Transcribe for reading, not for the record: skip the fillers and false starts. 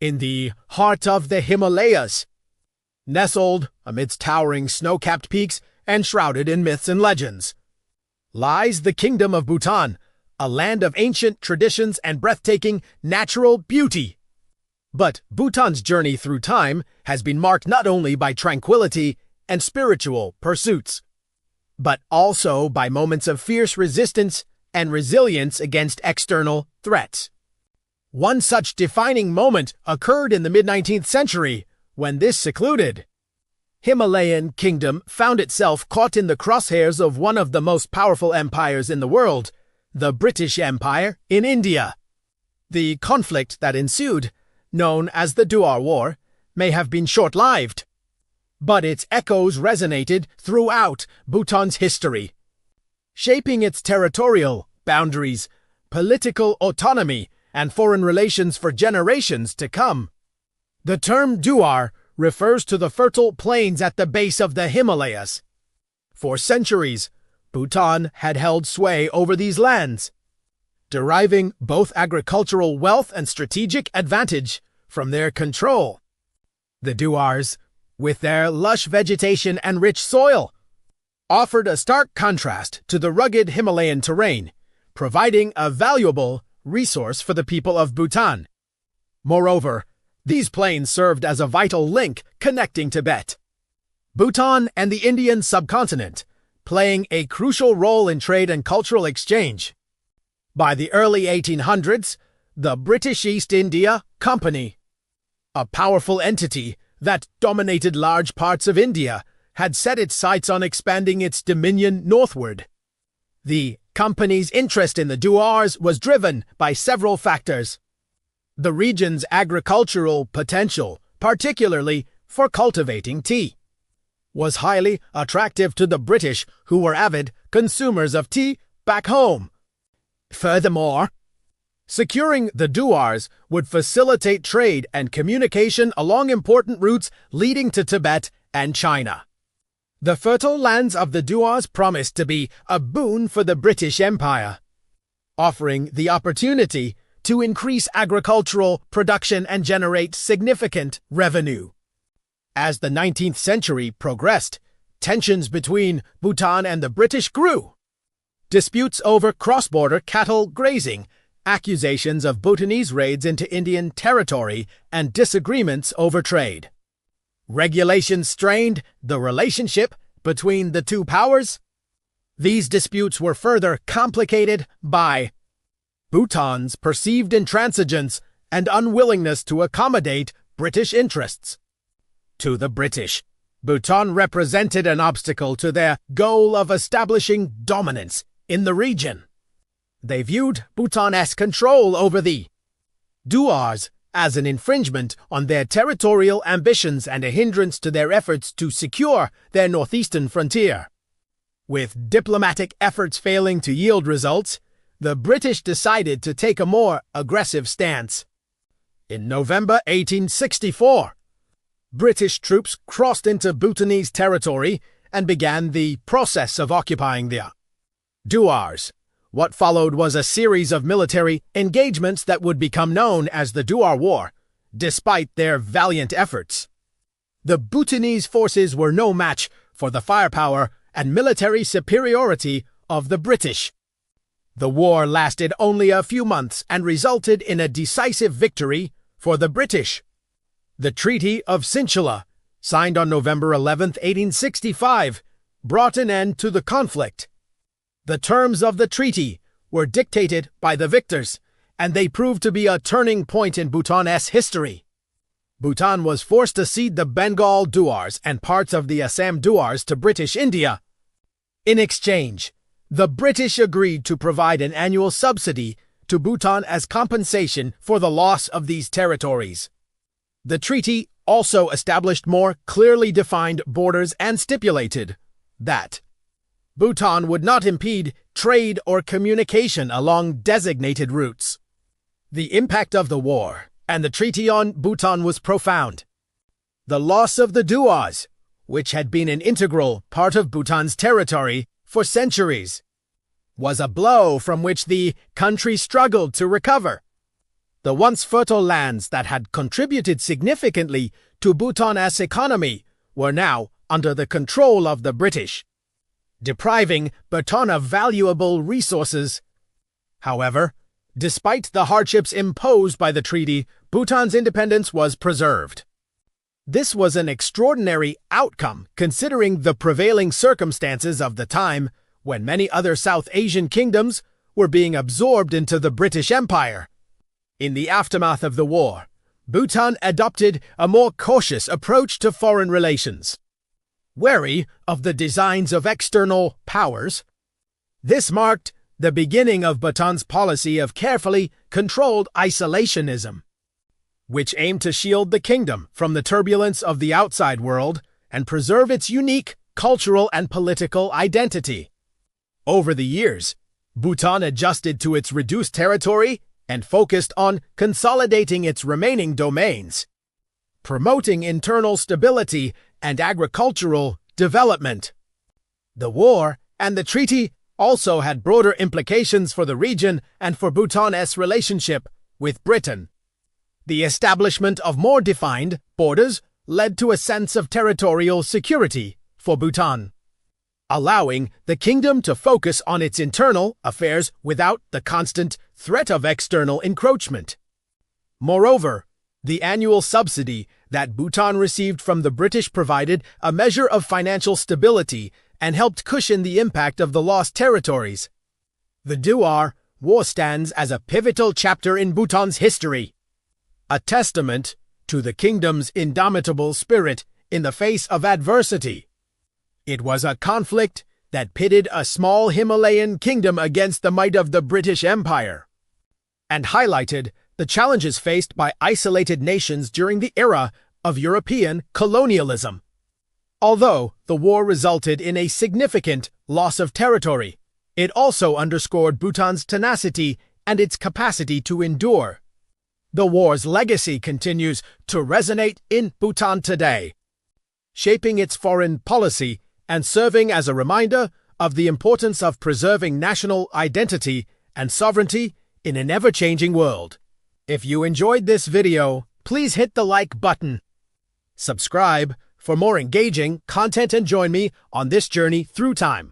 in the heart of the Himalayas. Nestled amidst towering snow-capped peaks and shrouded in myths and legends, lies the Kingdom of Bhutan, a land of ancient traditions and breathtaking natural beauty. But Bhutan's journey through time has been marked not only by tranquility and spiritual pursuits, but also by moments of fierce resistance and resilience against external threats. One such defining moment occurred in the mid-19th century when this secluded Himalayan kingdom found itself caught in the crosshairs of one of the most powerful empires in the world, the British Empire in India. The conflict that ensued, known as the Duar War, may have been short-lived, but its echoes resonated throughout Bhutan's history, shaping its territorial boundaries, political autonomy, and foreign relations for generations to come. The term Duar refers to the fertile plains at the base of the Himalayas. For centuries, Bhutan had held sway over these lands, deriving both agricultural wealth and strategic advantage from their control. The Duars, with their lush vegetation and rich soil, offered a stark contrast to the rugged Himalayan terrain, providing a valuable resource for the people of Bhutan. Moreover, these plains served as a vital link connecting Tibet, Bhutan, and the Indian subcontinent, playing a crucial role in trade and cultural exchange. By the early 1800s, the British East India Company, a powerful entity that dominated large parts of India, had set its sights on expanding its dominion northward. The company's interest in the Duars was driven by several factors. The region's agricultural potential, particularly for cultivating tea, was highly attractive to the British, who were avid consumers of tea back home. Furthermore, securing the Duars would facilitate trade and communication along important routes leading to Tibet and China. The fertile lands of the Duars promised to be a boon for the British Empire, offering the opportunity to increase agricultural production and generate significant revenue. As the 19th century progressed, tensions between Bhutan and the British grew. Disputes over cross-border cattle grazing, accusations of Bhutanese raids into Indian territory, and disagreements over trade. Regulations strained the relationship between the two powers. These disputes were further complicated by Bhutan's perceived intransigence and unwillingness to accommodate British interests. To the British, Bhutan represented an obstacle to their goal of establishing dominance in the region. They viewed Bhutanese control over the Duars as an infringement on their territorial ambitions and a hindrance to their efforts to secure their northeastern frontier. With diplomatic efforts failing to yield results, the British decided to take a more aggressive stance. In November 1864, British troops crossed into Bhutanese territory and began the process of occupying the Duars. What followed was a series of military engagements that would become known as the Duar War, despite their valiant efforts. The Bhutanese forces were no match for the firepower and military superiority of the British. The war lasted only a few months and resulted in a decisive victory for the British. The Treaty of Sinchula, signed on November 11, 1865, brought an end to the conflict. The terms of the treaty were dictated by the victors, and they proved to be a turning point in Bhutanese history. Bhutan was forced to cede the Bengal Duars and parts of the Assam Duars to British India. In exchange, the British agreed to provide an annual subsidy to Bhutan as compensation for the loss of these territories. The treaty also established more clearly defined borders and stipulated that Bhutan would not impede trade or communication along designated routes. The impact of the war and the treaty on Bhutan was profound. The loss of the Duars, which had been an integral part of Bhutan's territory for centuries, was a blow from which the country struggled to recover. The once fertile lands that had contributed significantly to Bhutan's economy were now under the control of the British, depriving Bhutan of valuable resources. However, despite the hardships imposed by the treaty, Bhutan's independence was preserved. This was an extraordinary outcome considering the prevailing circumstances of the time when many other South Asian kingdoms were being absorbed into the British Empire. In the aftermath of the war, Bhutan adopted a more cautious approach to foreign relations. Wary of the designs of external powers, this marked the beginning of Bhutan's policy of carefully controlled isolationism, which aimed to shield the kingdom from the turbulence of the outside world and preserve its unique cultural and political identity. Over the years, Bhutan adjusted to its reduced territory and focused on consolidating its remaining domains, promoting internal stability and agricultural development. The war and the treaty also had broader implications for the region and for Bhutan's relationship with Britain. The establishment of more defined borders led to a sense of territorial security for Bhutan, allowing the kingdom to focus on its internal affairs without the constant threat of external encroachment. Moreover, the annual subsidy that Bhutan received from the British provided a measure of financial stability and helped cushion the impact of the lost territories. The Duar War stands as a pivotal chapter in Bhutan's history, a testament to the kingdom's indomitable spirit in the face of adversity. It was a conflict that pitted a small Himalayan kingdom against the might of the British Empire, and highlighted the challenges faced by isolated nations during the era of European colonialism. Although the war resulted in a significant loss of territory, it also underscored Bhutan's tenacity and its capacity to endure. The war's legacy continues to resonate in Bhutan today, shaping its foreign policy and serving as a reminder of the importance of preserving national identity and sovereignty in an ever-changing world. If you enjoyed this video, please hit the like button. Subscribe for more engaging content and join me on this journey through time.